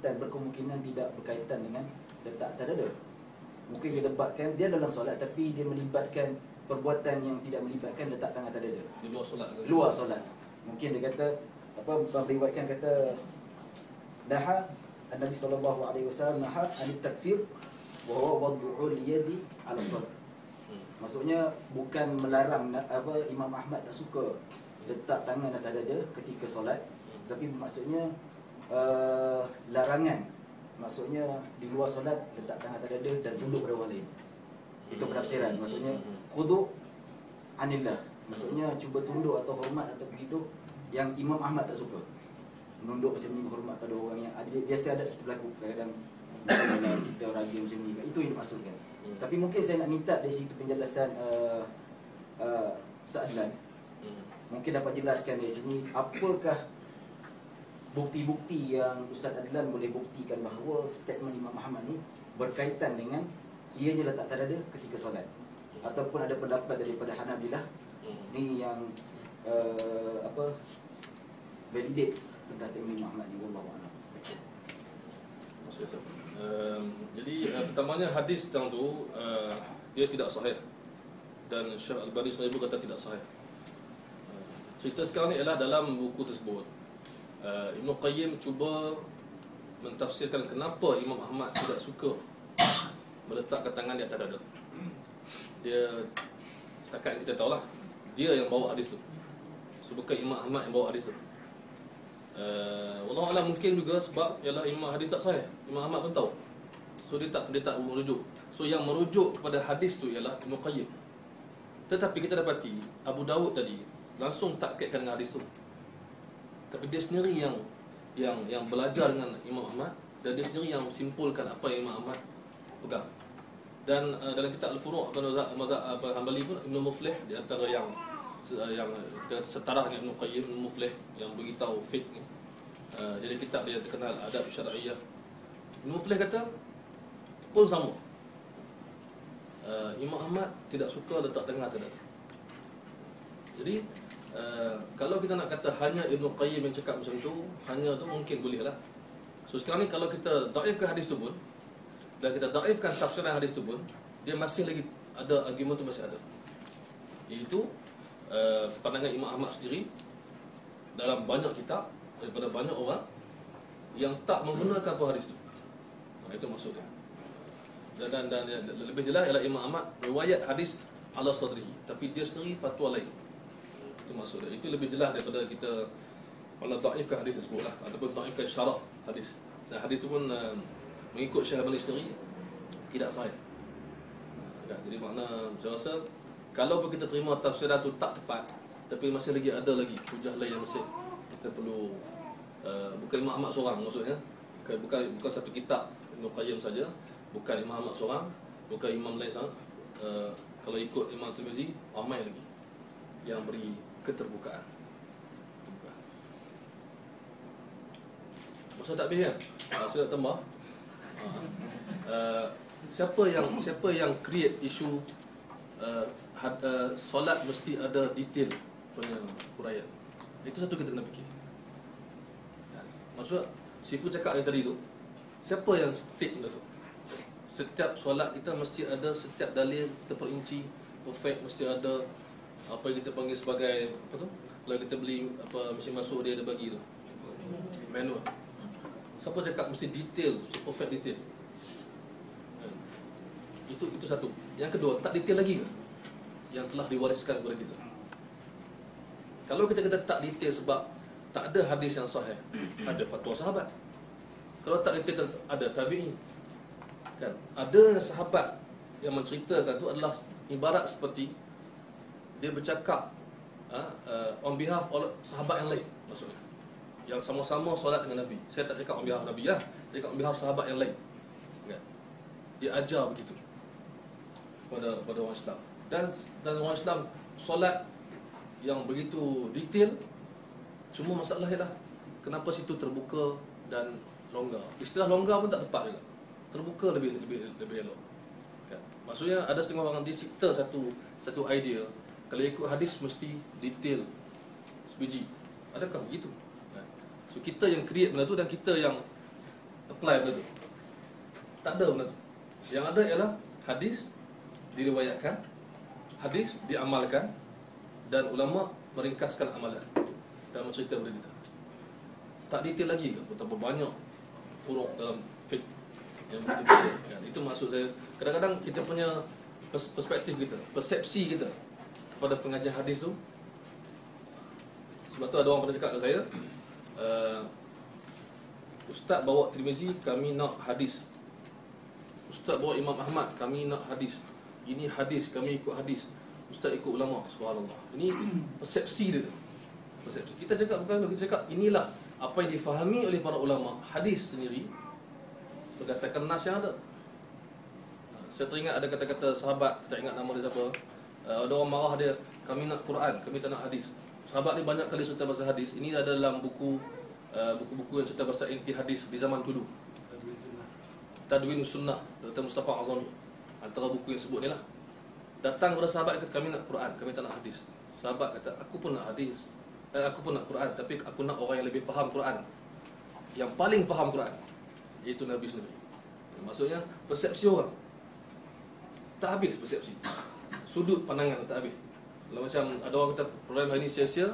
dan berkemungkinan tidak berkaitan dengan letak atas dada. Mungkin dia lebatkan, dia dalam solat tapi dia melibatkan perbuatan yang tidak melibatkan letak tangan atas dada. Di luar solat ke? Luar solat. Mungkin dia kata meriwayatkan kata naha Nabi sallallahu alaihi wasallam naha anit takfir wa huwa wad'ul yadi 'ala solat. Maksudnya bukan melarang Imam Ahmad tak suka letak tangan atas dada ketika solat, tapi maksudnya larangan. Maksudnya di luar solat letak tangan atas dada dan tunduk pada orang lain. Itu penafsiran. Maksudnya khudu' anillah. Maksudnya cuba tunduk atau hormat atau begitu, yang Imam Ahmad tak suka. Menunduk macam ni, hormat pada orang yang biasa ada kita berlaku kadang-kadang kita raga macam ni. Itu yang dimaksudkan. Tapi mungkin saya nak minta dari situ penjelasan Ustaz Adlan. Mungkin dapat jelaskan dari sini apakah bukti-bukti yang Ustaz Adlan boleh buktikan bahawa statement Imam Ahmad ni berkaitan dengan ianya letak dada ketika solat, ataupun ada pendapat daripada Hanabilah sini yang validate tentang statement Imam Ahmad ni. Wallahu a'lam. Jadi pertamanya hadis tentang tu dia tidak sahih, dan Syekh Al-Albani sendiri pun kata tidak sahih. Cerita sekarang ni ialah dalam buku tersebut Ibn Qayyim cuba mentafsirkan kenapa Imam Ahmad tidak suka meletakkan tangan di atas dada. Dia setakat kita tahulah dia yang bawa hadis tu, so bukan Imam Ahmad yang bawa hadis tu. Wallahualam, mungkin juga sebab ialah Imam hadis tak sahih, Imam Ahmad pun tahu, so dia tak merujuk. So yang merujuk kepada hadis tu ialah Ibn Qayyim. Tetapi kita dapati Abu Dawud tadi langsung tak kaitkan dengan hadis tu, tapi dia sendiri yang belajar dengan Imam Ahmad, dan dia sendiri yang simpulkan apa yang Imam Ahmad pegang. Dan dalam kitab Al-Furu' mazhab Hanbali pun Ibn Muflih di antara yang setara dengan Ibn Qayyim, Ibn Muflih yang beritahu fiqh ni. Jadi kitab dia terkenal Adab Syar'iyyah. Ibn Muflih kata pun sama. Imam Ahmad tidak suka letak tangan atas dada. Jadi kalau kita nak kata hanya Ibn Qayyim yang cakap macam tu, hanya tu mungkin boleh lah. So sekarang ni kalau kita daifkan hadis tu pun, dan kita daifkan tafsiran hadis tu pun, dia masih lagi ada argument tu, masih ada, iaitu pandangan Imam Ahmad sendiri dalam banyak kitab daripada banyak orang yang tak menggunakan apa hadis tu. Itu maksudnya. Dan lebih jelas ialah Imam Ahmad riwayat hadis ala sadrihi, tapi dia sendiri fatwa lain. Itu maksudnya. Itu lebih jelas daripada kita mana dhaifkan hadis tersebut lah, ataupun dhaifkan syarah hadis. Dan hadis tu pun mengikut Syekh Al-Albani sendiri tidak sahih. Jadi makna saya rasa kalau kita terima tafsiran tu tak tepat, tapi masih lagi ada lagi hujah lain yang masih kita perlu, bukan Imam Ahmad seorang maksudnya, bukan satu kitab Ibn Qayyim saja, bukan Imam Ahmad seorang, bukan imam lain seorang. Kalau ikut Imam Tirmizi, ramai lagi yang beri keterbukaan. Masa tak habis kan? Saya nak tambah. Siapa yang create isu solat mesti ada detail punya huraian? Itu satu kita kena fikir. Maksud Syifu cakap yang tadi tu, siapa yang state benda tu? Setiap solat kita mesti ada setiap dalil kita perinci perfect, mesti ada apa yang kita panggil sebagai apa tu? Kalau kita beli mesin masuk dia ada bagi tu manual. Siapa cakap mesti detail, perfect detail? Itu satu. Yang kedua, tak detail lagi ke yang telah diwariskan kepada kita? Kalau kita kata tak detail sebab tak ada hadis yang sahih, ada fatwa sahabat. Kalau tak detail, ada tabi'in. Kan? Ada sahabat yang menceritakan tu adalah ibarat seperti dia bercakap on behalf of sahabat yang lain, maksudnya yang sama-sama solat dengan Nabi. Saya tak cakap on behalf Nabi lah, saya cakap on behalf sahabat yang lain. Kan? Dia ajar begitu pada orang Islam. Dan orang Islam solat yang begitu detail. Cuma masalah ialah kenapa situ terbuka dan longgar. Istilah longgar pun tak tepat juga. Terbuka lebih elok. Kan? Maksudnya ada setengah orang dicipta satu idea, kalau ikut hadis mesti detail sebiji. Adakah begitu? Kan? So kita yang create benda tu, dan kita yang apply benda tu. Tak ada benda tu. Yang ada ialah hadis diriwayatkan, hadis diamalkan, dan ulama meringkaskan amalan dan mencerita kepada kita. Tak detail lagi ke betapa banyak furuk dalam fiqh yang betul-betul kan? Itu maksud saya. Kadang-kadang kita punya perspektif kita, persepsi kita kepada pengajian hadis tu. Sebab tu ada orang pernah cakap kepada saya, Ustaz bawa Tirmizi, kami nak hadis. Ustaz bawa Imam Ahmad, kami nak hadis. Ini hadis, kami ikut hadis. Ustaz ikut ulama. Subhanallah. Ini persepsi dia. Persepsi. Kita cakap bukan, kita cakap inilah apa yang difahami oleh para ulama hadis sendiri berdasarkan nas yang ada. Saya teringat ada kata-kata sahabat, tak ingat nama dia siapa. Ada orang marah dia, kami nak Quran, kami tak nak hadis. Sahabat ni banyak kali cerita pasal hadis. Ini ada dalam buku-buku yang cerita pasal inti hadis di zaman dulu. Tadwin Sunnah, Dr. Mustafa Azami. Antara buku yang sebut ni lah. Datang kepada sahabat kata, kami nak Quran, kami tak nak hadis. Sahabat kata, aku pun nak hadis, aku pun nak Quran, tapi aku nak orang yang lebih faham Quran, yang paling faham Quran, iaitu Nabi sendiri. Maksudnya persepsi orang tak habis, persepsi sudut pandangan tak habis. Kalau macam ada orang kata program hari ni sia-sia,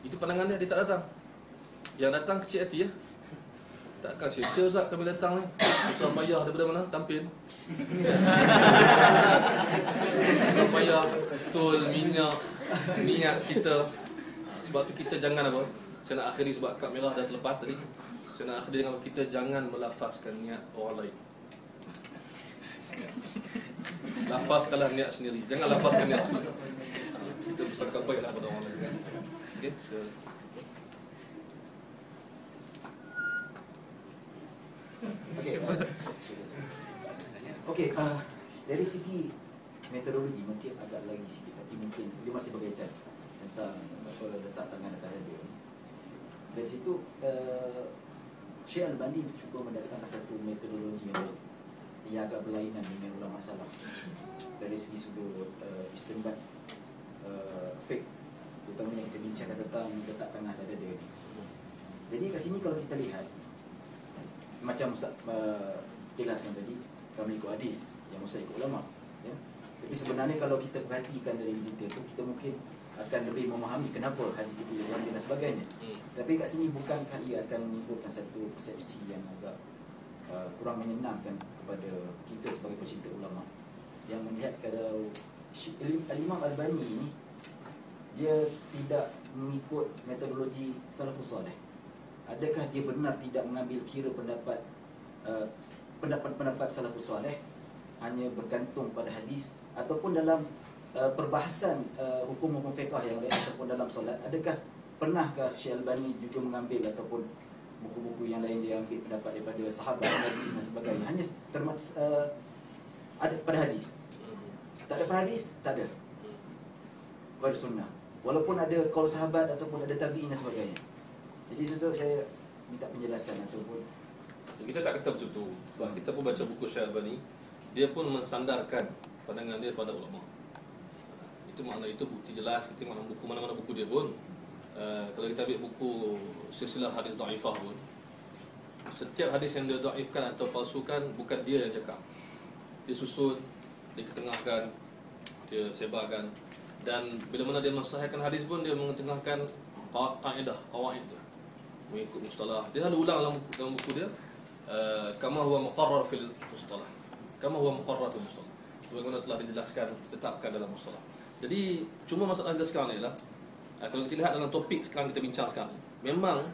itu pandangan dia tak datang. Yang datang kecil hati ya. Takkan sia-sia Ustaz kami datang ni, susah payah daripada mana tampil. Susah payah betul minyak niat kita. Sebab tu kita jangan apa, saya nak akhiri sebab kad merah dah terlepas tadi. Saya nak akhiri dengan kita jangan melafazkan niat orang lain. Lafazkanlah niat sendiri, jangan lafazkan niat tu. Kita bersangka baiklah pada orang lain kan. Okey. Okey, dari segi metodologi mungkin agak lagi sikit, tapi mungkin dia masih berkaitan tentang apa letak tangan atas radio. Dari situ Syekh Al-Albani cuba mendatangkan satu metodologi yang agak berlainan dengan ulama salaf dari segi sudut istinbat fiqh, terutamanya kita bincangkan tentang letak tangan atas radio ni. Jadi kat sini kalau kita lihat macam Ustaz jelaskan tadi, kami ikut hadis, yang Ustaz ikut ulama ya. Tapi sebenarnya kalau kita perhatikan dari detail tu, kita mungkin akan lebih memahami kenapa hadis itu yang dan sebagainya. Tapi kat sini bukankah ia akan menimbulkan satu persepsi yang agak kurang menyenangkan kepada kita sebagai pecinta ulama, yang melihat kalau Imam Al-Albani ini dia tidak mengikut metodologi salafus saleh. Adakah dia benar tidak mengambil kira pendapat salafus saleh, hanya bergantung pada hadis, ataupun dalam perbahasan hukum-hukum fiqh yang lain, ataupun dalam solat, adakah pernahkah Syekh Al-Albani juga mengambil ataupun buku-buku yang lain dia ambil pendapat daripada sahabat Nabi dan sebagainya, hanya ada pada hadis? Tak ada pada hadis, tak ada pada sunnah, walaupun ada qaul sahabat ataupun ada tabi'in dan sebagainya. Jadi susah saya minta penjelasan ataupun kita tak kata macam tu. Sebab kita pun baca buku Syekh Al-Albani, dia pun mensandarkan pandangan dia pada ulama. Itu makna, itu bukti jelas. Kita tengok buku mana-mana buku dia pun, kalau kita ambil buku silsilah hadis dhaifah pun, setiap hadis yang dia dhaifkan atau palsukan bukan dia yang cakap. Dia susun, dia ketengahkan, dia sebarkan. Dan bila mana dia mensahihkan hadis pun, dia mengetengahkan kaedah, qawaid tu, mengikut mustalah. Dia selalu ulang dalam buku dia, kama huwa muqarrar fil mustalah, kama huwa muqarrar fil mustalah, sebagaimana telah dijelaskan, ditetapkan dalam mustalah. Jadi cuma masalah kita sekarang ni ialah, kalau kita lihat dalam topik sekarang kita bincang sekarang, memang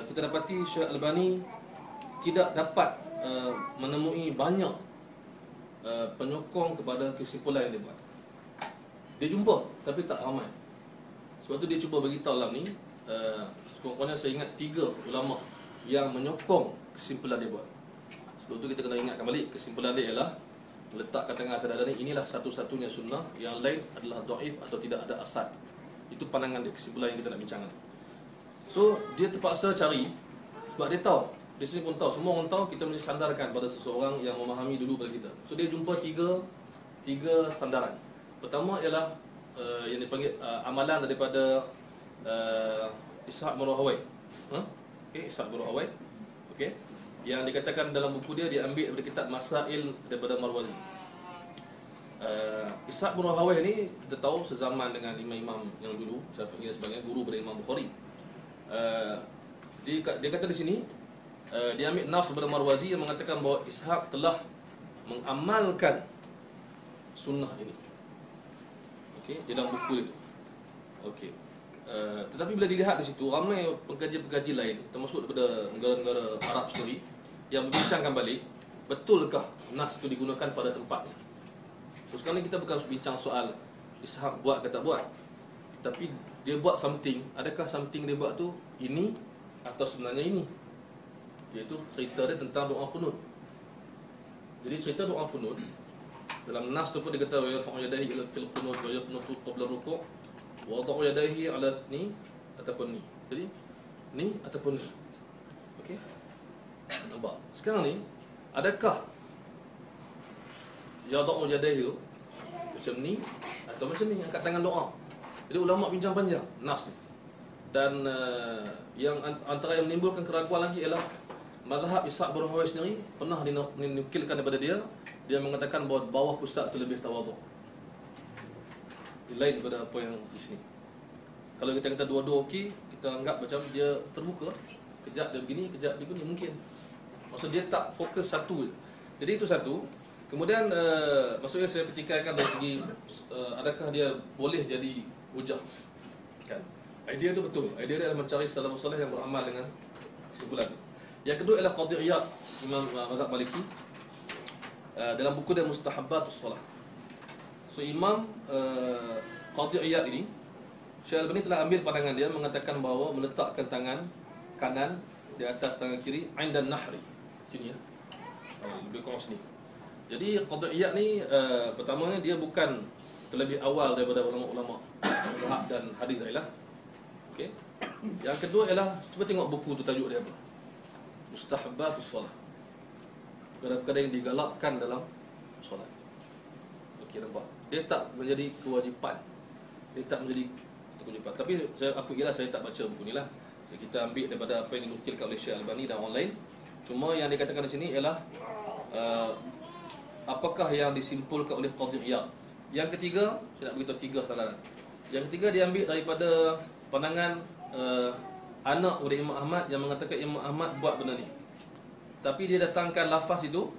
kita dapati Syekh Al-Albani tidak dapat menemui banyak penyokong kepada kesimpulan yang dia buat. Dia jumpa tapi tak ramai. Sebab tu dia cuba beritahu dalam ni, sekurang-kurangnya saya ingat 3 ulama yang menyokong kesimpulan dia buat. Sebab tu kita kena ingatkan balik, kesimpulan dia ialah meletakkan tangan atas dada ni, inilah satu-satunya sunnah, yang lain adalah dhaif atau tidak ada asal. Itu pandangan dia, kesimpulan yang kita nak bincangkan. So dia terpaksa cari, sebab dia tahu, di sini pun tahu, semua orang tahu kita mesti sandarkan pada seseorang yang memahami dulu pada kita. So dia jumpa tiga sandaran. Pertama ialah yang dipanggil amalan daripada Ishaq bin Rahawai. Okey, Ishaq bin Rahawai. Okey. yang dikatakan dalam buku dia ambil daripada kitab Masail daripada Marwazi. Ishaq bin Rahawayh ni kita tahu sezaman dengan imam-imam yang dulu, Syafi'i dan sebagainya, guru pada Imam Bukhari. Dia kata di sini dia ambil nas daripada Marwazi yang mengatakan bahawa Ishaq telah mengamalkan sunnah ini. Okey, di dalam buku itu. Okey. Tetapi bila dilihat di situ, ramai pengkaji-pengkaji lain termasuk daripada negara-negara Arab sendiri yang membincangkan balik betulkah nas itu digunakan pada tempatnya. So sekarang ni kita bukan bincang soal Ishaq buat ke tak buat, tapi dia buat something. Adakah something dia buat tu ini atau sebenarnya ini? Iaitu cerita dia tentang doa qunut. Jadi cerita doa qunut dalam nas tu pun dia kata wa yarfa'u yadayhi ila fil qunut wa yaqnutu qabla ruku' wa wada'u yadayhi ala ni ataupun ni. Jadi ni ataupun ni. Okey. Nampak? Sekarang ni adakah yada'u yadayhi macam ni atau macam ni angkat tangan doa? Jadi ulama bincang panjang nas ni. Dan yang antara yang menimbulkan keraguan lagi ialah mazhab Ishaq bin Rahawayh sendiri pernah dinukilkan daripada dia mengatakan bahawa bawah pusat itu lebih tawaduk. Lain daripada apa yang di sini. Kalau kita kata dua-dua okey, kita anggap macam dia terbuka, kejap dia begini, kejap dia begini, mungkin. Maksud dia tak fokus satu je. Jadi itu satu. Kemudian maksudnya saya pertikaikan dari segi adakah dia boleh jadi hujah, kan? Idea itu betul. Idea dia adalah mencari salafus saleh yang beramal dengan kesimpulan. Yang kedua ialah Qadhi Iyad, Imam mazhab Maliki, dalam buku dia Mustahabbatus Shalah. So Imam Qadhi Iyad ini, Syekh Al-Albani telah ambil pandangan dia mengatakan bahawa meletakkan tangan kanan di atas tangan kiri indan nahri, sini ya, lebih kurang sini. Jadi Qadhi Iyad ni pertamanya dia bukan terlebih awal daripada ulama-ulama mazhab dan hadis ialah. Okey. Yang kedua ialah cuba tengok buku tu, tajuk dia apa? Mustahabbatus Shalah. Perkara-perkara yang digalakkan dalam solat. Okey, nampak? Dia tak menjadi kewajipan. Dia tak menjadi kewajipan. Tapi aku kira saya tak baca buku ni lah. So, kita ambil daripada apa yang dinukilkan oleh Syekh Al-Albani dan orang lain. Cuma yang dikatakan di sini ialah apakah yang disimpulkan oleh Qadhi Iyad. Yang ketiga, saya nak beritahu tiga sandaran. Yang ketiga dia ambil daripada pandangan anak dari Imam Ahmad yang mengatakan Imam Ahmad buat benda ni. Tapi dia datangkan lafaz itu,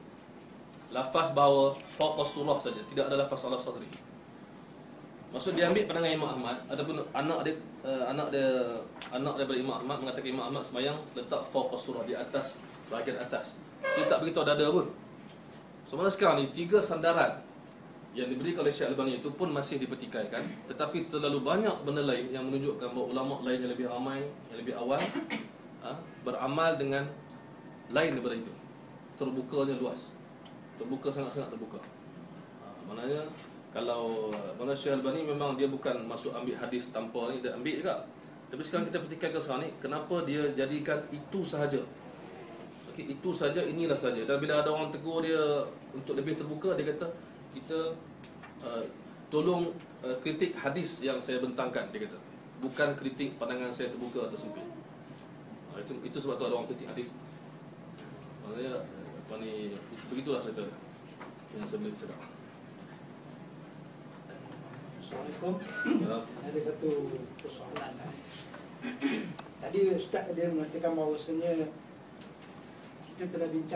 lafaz bahawa fawqa surah saja, tidak ada lafaz ala sadri. Maksud dia ambil pandangan Imam Ahmad ataupun anak daripada Imam Ahmad mengatakan Imam Ahmad sembahyang letak fawqa surah, di atas, bahagian atas. Dia tak beritahu dada pun. Sebenarnya sekarang ni tiga sandaran yang diberikan oleh Syekh Al-Albani itu pun masih dipertikaikan, tetapi terlalu banyak benda lain yang menunjukkan bahawa ulama lain yang lebih ramai, yang lebih awal beramal dengan lain daripada itu. Terbukanya luas. Terbuka, sangat-sangat terbuka. Maknanya kalau mana Syekh Al-Albani memang dia bukan masuk ambil hadis tanpa ni, dia ambil juga. Tapi sekarang kita pertikaikan sekarang ni, kenapa dia jadikan itu sahaja? Okey, itu saja, inilah saja. Dan bila ada orang tegur dia untuk lebih terbuka, dia kata kita tolong kritik hadis yang saya bentangkan, dia kata, bukan kritik pandangan saya terbuka atau sempit. Itu sebab tu ada orang kritik hadis. Maknanya apa ni, begitulah cerita yang saya boleh cakap. Assalamualaikum. Ada satu persoalan. Tadi Ustaz dia mengatakan bahawasanya kita telah bincang